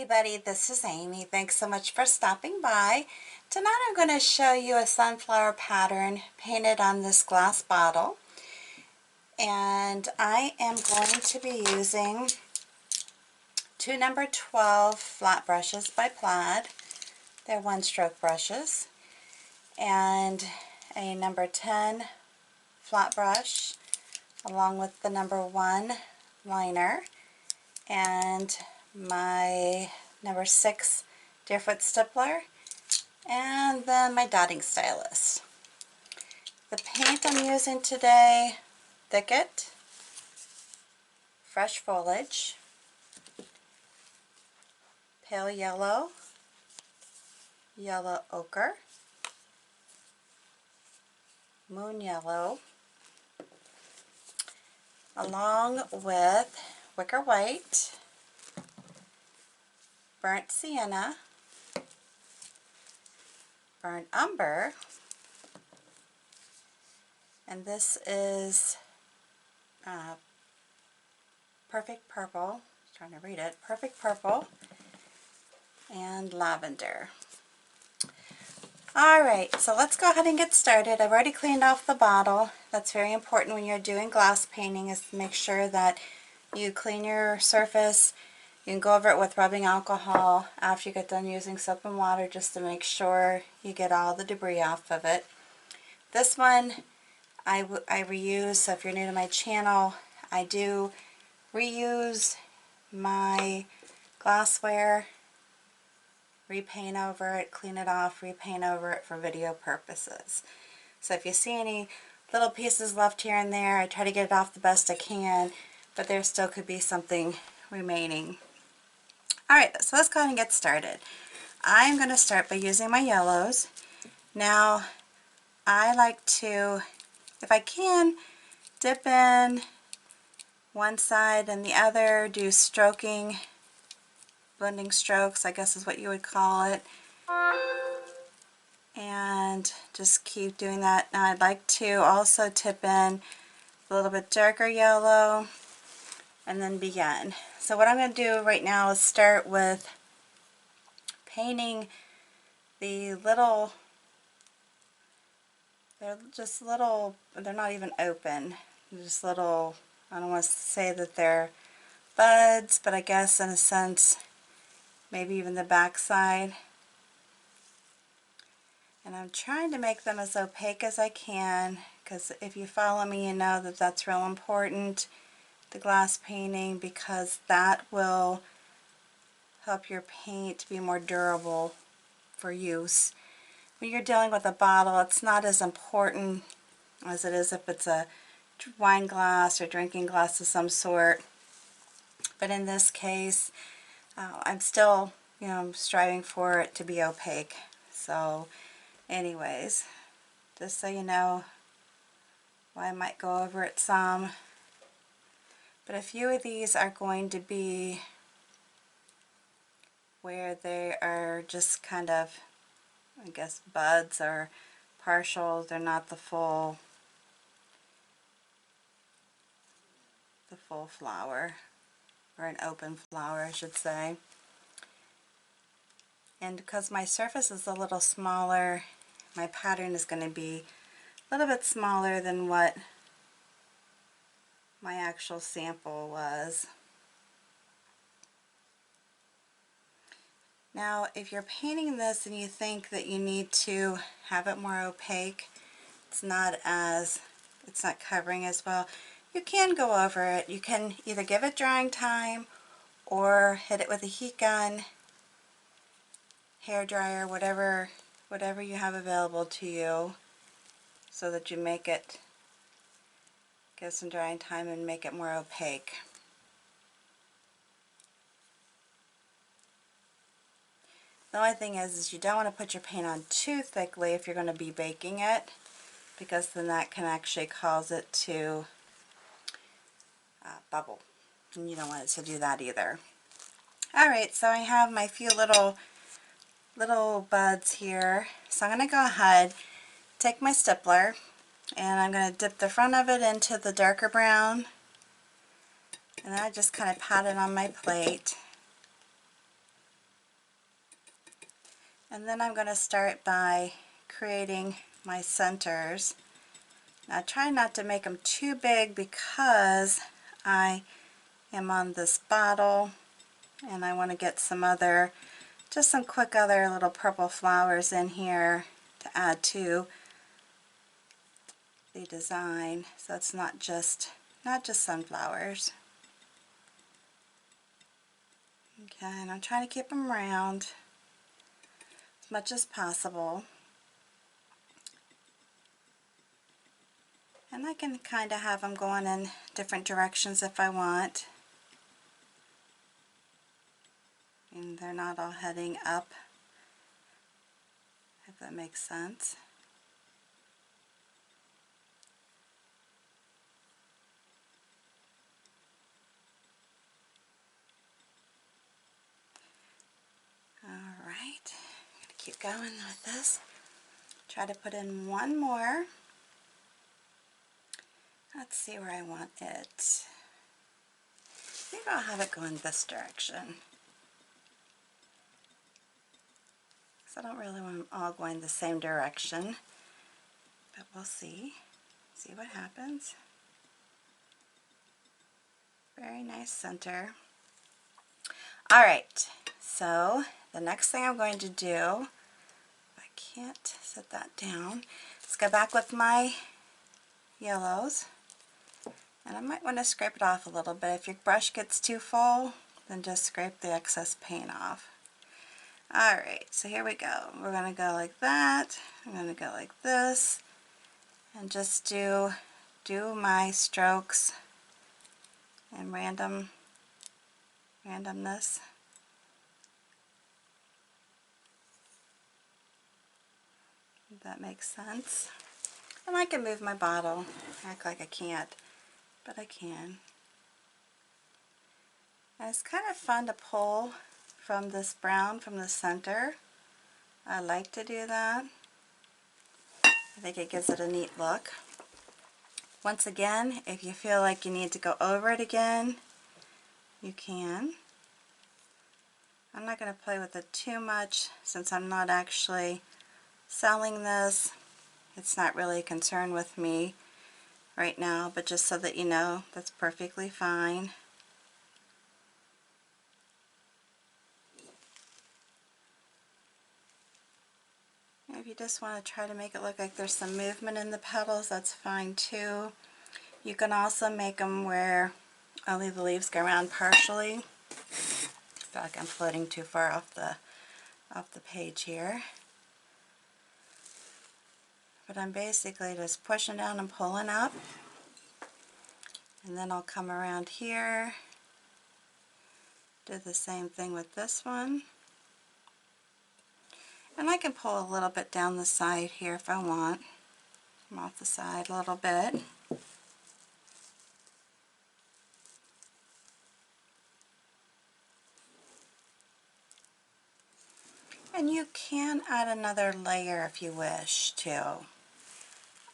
everybody, this is Amy. Thanks so much for stopping by. Tonight I'm going to show you a sunflower pattern painted on this glass bottle. And I am going to be using two number 12 flat brushes by Plaid. They're one-stroke brushes. And a number 10 flat brush along with the number 1 liner. And my number 6 Deerfoot Stippler, and then my dotting stylus. The paint I'm using today, Thicket, Fresh Foliage, Pale Yellow, Yellow Ochre, Moon Yellow, along with Wicker White, Burnt Sienna, Burnt Umber, and this is Perfect Purple, trying to read it, Perfect Purple, and Lavender. Alright, so let's go ahead and get started. I've already cleaned off the bottle. That's very important when you're doing glass painting, is to make sure that you clean your surface. You can go over it with rubbing alcohol after you get done using soap and water, just to make sure you get all the debris off of it. This one I reuse, so if you're new to my channel, I do reuse my glassware, repaint over it, clean it off, repaint over it for video purposes. So if you see any little pieces left here and there, I try to get it off the best I can, but there still could be something remaining. Alright, so let's go ahead and get started. I'm going to start by using my yellows. Now, I like to, if I can, dip in one side and the other, do stroking, blending strokes, I guess is what you would call it. And just keep doing that. Now I'd like to also tip in a little bit darker yellow and then begin. So what I'm going to do right now is start with painting the little, they're just little, they're not even open, they're just little, I don't want to say that they're buds, but I guess in a sense maybe even the back side. And I'm trying to make them as opaque as I can, because if you follow me you know that that's real important, the glass painting, because that will help your paint be more durable for use. When you're dealing with a bottle, it's not as important as it is if it's a wine glass or drinking glass of some sort. But in this case, I'm still, striving for it to be opaque. So anyways, just so you know, I might go over it some. But a few of these are going to be where they are just kind of, I guess, buds or partial. They're not the full flower, or an open flower I should say. And because my surface is a little smaller, my pattern is going to be a little bit smaller than what my actual sample was. Now if you're painting this and you think that you need to have it more opaque, it's not covering as well, you can go over it. You can either give it drying time or hit it with a heat gun, hair dryer, whatever you have available to you, so that you make it, give some drying time and make it more opaque. The only thing is you don't want to put your paint on too thickly if you're going to be baking it, because then that can actually cause it to bubble, and you don't want it to do that either. Alright, so I have my few little buds here, so I'm going to go ahead, take my stippler, and I'm going to dip the front of it into the darker brown, and then I just kind of pat it on my plate. And then I'm going to start by creating my centers. Now try not to make them too big because I am on this bottle and I want to get some other, just some quick other little purple flowers in here to add to the design, so it's not just sunflowers. Okay, and I'm trying to keep them round as much as possible. And I can kind of have them going in different directions if I want. And they're not all heading up, if that makes sense. Alright, I'm going to keep going with this. Try to put in one more. Let's see where I want it. Maybe I'll have it go in this direction. So I don't really want them all going the same direction, but we'll see. See what happens. Very nice center. Alright, so the next thing I'm going to do, I can't set that down, let's go back with my yellows. And I might want to scrape it off a little bit. If your brush gets too full, then just scrape the excess paint off. Alright, so here we go. We're going to go like that. I'm going to go like this. And just do my strokes and randomness. If that makes sense. And I can move my bottle. Act like I can't, but I can. And it's kind of fun to pull from this brown from the center. I like to do that. I think it gives it a neat look. Once again, if you feel like you need to go over it again, you can. I'm not going to play with it too much since I'm not actually selling this. It's not really a concern with me right now, but just so that you know, that's perfectly fine. If you just want to try to make it look like there's some movement in the petals, that's fine too. You can also make them where only the leaves go around partially. I feel like I'm floating too far off the page here. But I'm basically just pushing down and pulling up. And then I'll come around here, do the same thing with this one. And I can pull a little bit down the side here if I want. Come off the side a little bit. And you can add another layer if you wish to.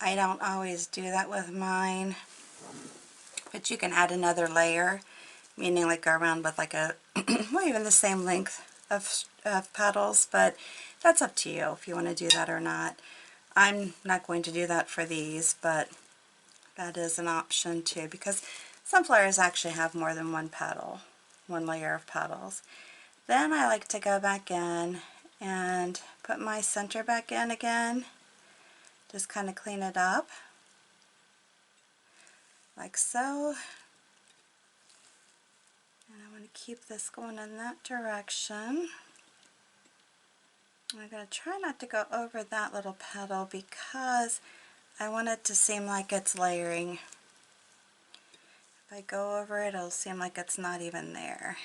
I don't always do that with mine, but you can add another layer, meaning like go around with like a, well, even the same length of petals, but that's up to you if you want to do that or not. I'm not going to do that for these, but that is an option too, because sunflowers actually have more than one petal, one layer of petals. Then I like to go back in and put my center back in again. Just kind of clean it up, like so. And I want to keep this going in that direction. I'm going to try not to go over that little petal because I want it to seem like it's layering. If I go over it, it'll seem like it's not even there.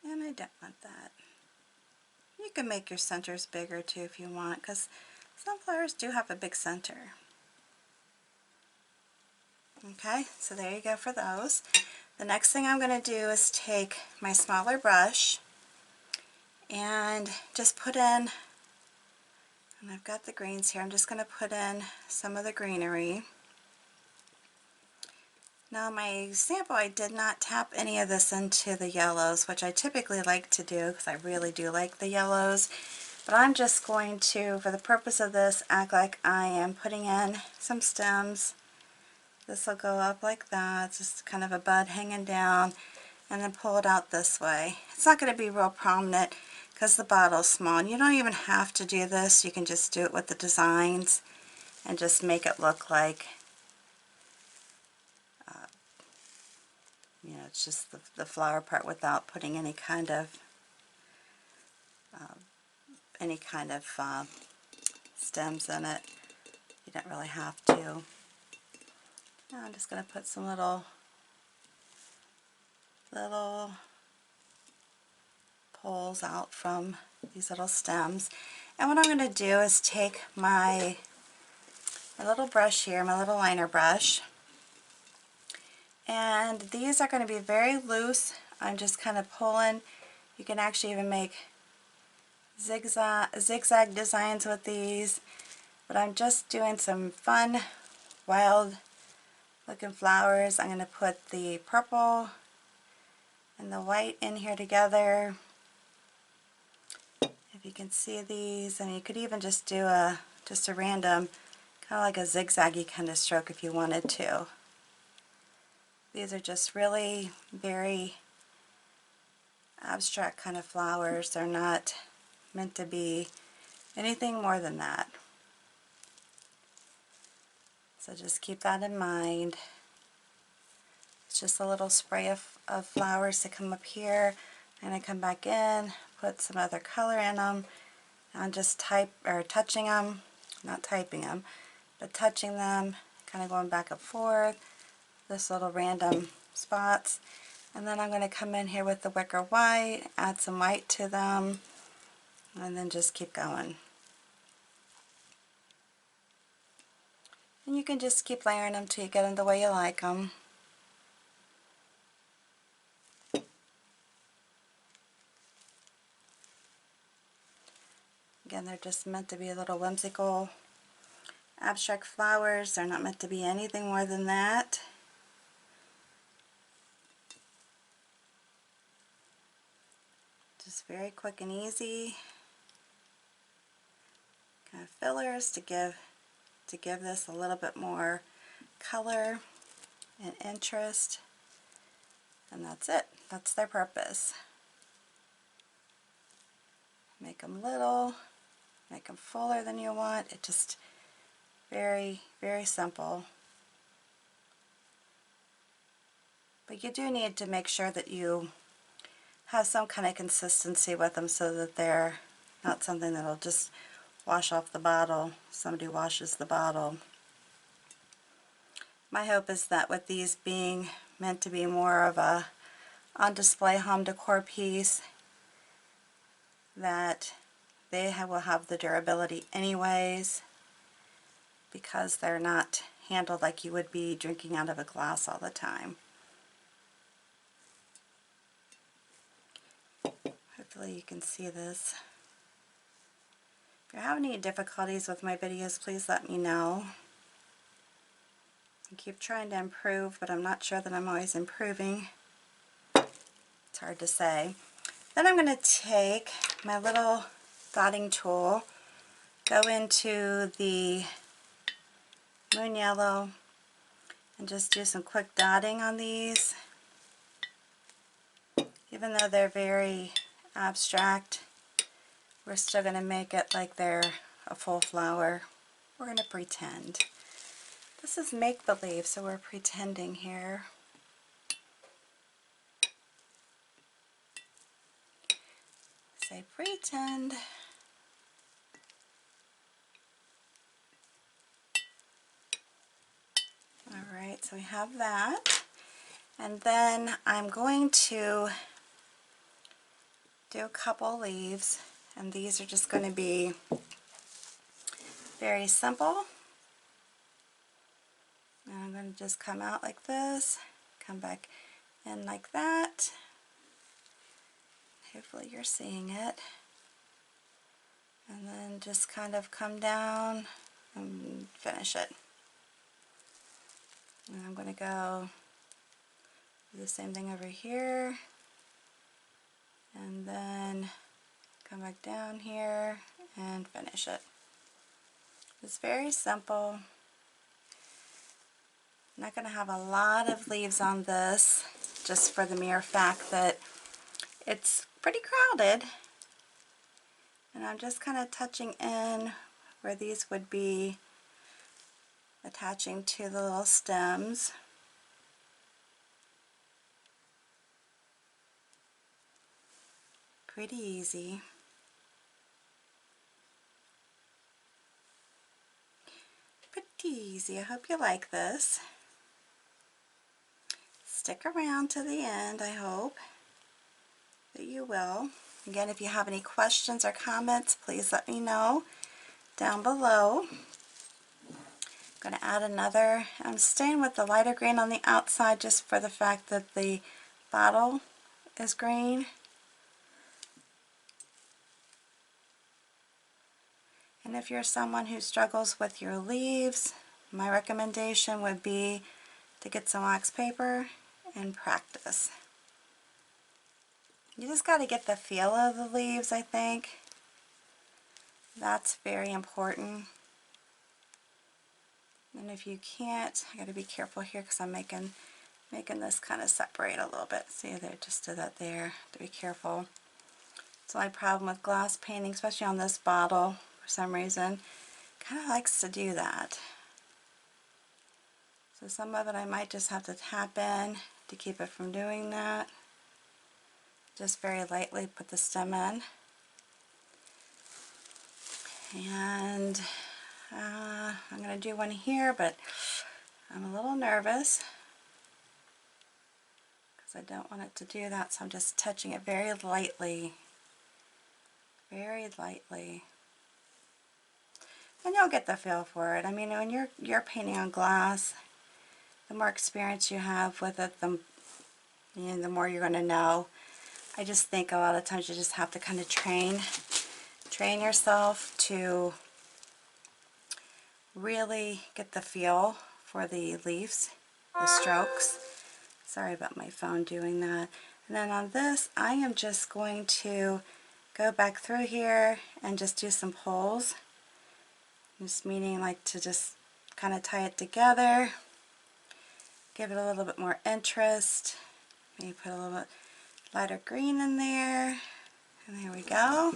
And I don't want that. You can make your centers bigger too if you want, because sunflowers do have a big center. Okay, so there you go for those. The next thing I'm going to do is take my smaller brush and just put in, and I've got the greens here, I'm just going to put in some of the greenery. Now my sample, I did not tap any of this into the yellows, which I typically like to do because I really do like the yellows. But I'm just going to, for the purpose of this, act like I am putting in some stems. This will go up like that, it's just kind of a bud hanging down, and then pull it out this way. It's not going to be real prominent because the bottle's small, and you don't even have to do this. You can just do it with the designs and just make it look like, you know, it's just the flower part without putting any kind of stems in it. You don't really have to. Now I'm just going to put some little pulls out from these little stems. And what I'm going to do is take my little brush here, my little liner brush, and these are going to be very loose. I'm just kind of pulling. You can actually even make zigzag designs with these, but I'm just doing some fun, wild looking flowers. I'm going to put the purple and the white in here together. If you can see these, and you could even just do just a random, kind of like a zigzaggy kind of stroke if you wanted to. These are just really very abstract kind of flowers. They're not meant to be anything more than that. So just keep that in mind. It's just a little spray of flowers to come up here. I'm going to come back in, put some other color in them. I'm just touching them, not typing them, but touching them, kind of going back and forth, this little random spots. And then I'm going to come in here with the Wicker White, add some white to them, and then just keep going. And you can just keep layering them till you get them the way you like them. Again, they're just meant to be little whimsical abstract flowers. They're not meant to be anything more than that. Just very quick and easy kind of fillers to give this a little bit more color and interest, and that's it. That's their purpose. Make them little, make them fuller than you want. It just very, very simple. But you do need to make sure that you have some kind of consistency with them so that they're not something that'll just wash off the bottle. Somebody washes the bottle. My hope is that with these being meant to be more of a on display home decor piece, that they will have the durability anyways, because they're not handled like you would be drinking out of a glass all the time. Hopefully you can see this. If you're having any difficulties with my videos, please let me know. I keep trying to improve, but I'm not sure that I'm always improving. It's hard to say. Then I'm going to take my little dotting tool, go into the Moon Yellow, and just do some quick dotting on these. Even though they're very abstract, we're still going to make it like they're a full flower. We're going to pretend. This is make-believe, so we're pretending here. Say pretend. Alright, so we have that. And then I'm going to do a couple leaves, and these are just going to be very simple. And I'm going to just come out like this, come back in like that. Hopefully you're seeing it. And then just kind of come down and finish it. And I'm going to go Do the same thing over here, and then come back down here and finish it. It's very simple. I'm not going to have a lot of leaves on this, just for the mere fact that it's pretty crowded. And I'm just kind of touching in where these would be attaching to the little stems. Pretty easy. Pretty easy. I hope you like this. Stick around to the end. I hope that you will. Again, if you have any questions or comments, please let me know down below. I'm going to add another. I'm staying with the lighter green on the outside just for the fact that the bottle is green. And if you're someone who struggles with your leaves, my recommendation would be to get some wax paper and practice. You just got to get the feel of the leaves, I think. That's very important. And if you can't, I got to be careful here because I'm making this kind of separate a little bit. See there, just do that there. To be careful. It's the only problem with glass painting, especially on this bottle. For some reason, kind of likes to do that. So some of it I might just have to tap in to keep it from doing that. Just very lightly put the stem in. And I'm going to do one here, but I'm a little nervous because I don't want it to do that, so I'm just touching it very lightly. Very lightly. And you'll get the feel for it. I mean, when you're painting on glass, the more experience you have with it, the more you're going to know. I just think a lot of times you just have to kind of train yourself to really get the feel for the leaves, the strokes. Sorry about my phone doing that. And then on this, I am just going to go back through here and just do some pulls. Just meaning like to just kind of tie it together, give it a little bit more interest. Maybe put a little bit lighter green in there. And there we go.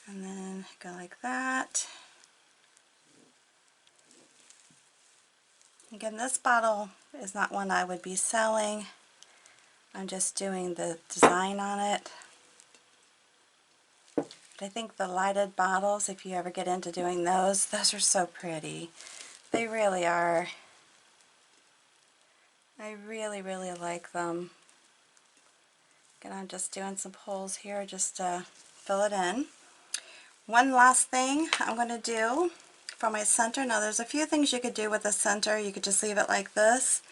And then go like that. Again, this bottle is not one I would be selling. I'm just doing the design on it. But I think the lighted bottles, if you ever get into doing those are so pretty. They really are. I really, really like them. Again, I'm just doing some pulls here just to fill it in. One last thing I'm going to do for my center. Now there's a few things you could do with the center. You could just leave it like this.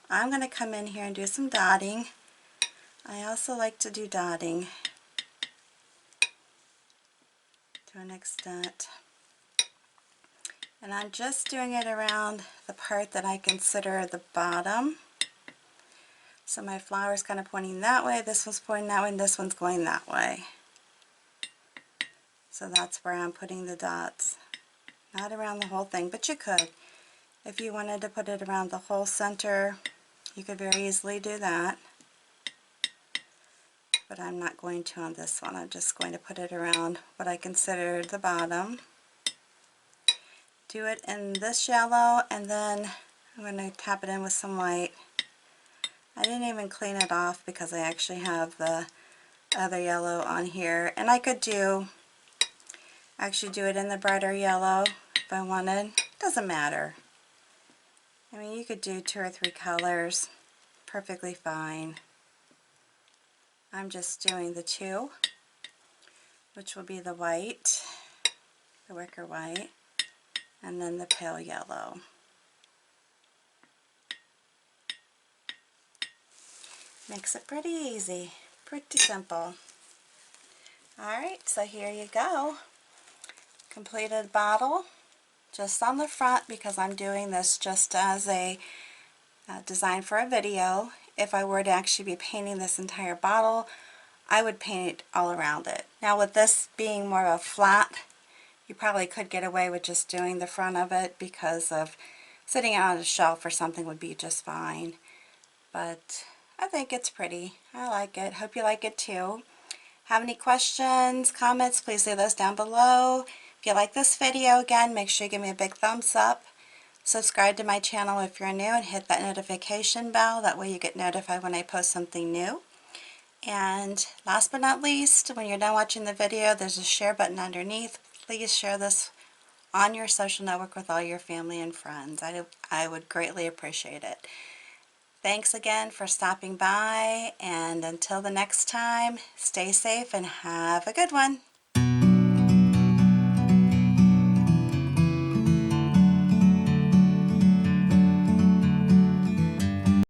I'm going to come in here and do some dotting. I also like to do dotting to an extent. And I'm just doing it around the part that I consider the bottom. So my flower's kind of pointing that way, this one's pointing that way, and this one's going that way. So that's where I'm putting the dots. Not around the whole thing, but you could. If you wanted to put it around the whole center, you could very easily do that. But I'm not going to on this one. I'm just going to put it around what I consider the bottom. Do it in this yellow, and then I'm going to tap it in with some white. I didn't even clean it off because I actually have the other yellow on here. And I could actually do it in the brighter yellow if I wanted. Doesn't matter. I mean, you could do 2 or 3 colors perfectly fine. I'm just doing the 2, which will be the white, the wicker white, and then the pale yellow. Makes it pretty easy, pretty simple. Alright, so here you go. Completed bottle, just on the front because I'm doing this just as a designed for a video. If I were to actually be painting this entire bottle, I would paint all around it. Now with this being more of a flat, you probably could get away with just doing the front of it because of sitting on a shelf or something would be just fine. But I think it's pretty. I like it. Hope you like it too. Have any questions, comments, please leave those down below. If you like this video, again, make sure you give me a big thumbs up. Subscribe to my channel if you're new and hit that notification bell. That way you get notified when I post something new. And last but not least, when you're done watching the video, there's a share button underneath. Please share this on your social network with all your family and friends. I would greatly appreciate it. Thanks again for stopping by, and until the next time, stay safe and have a good one.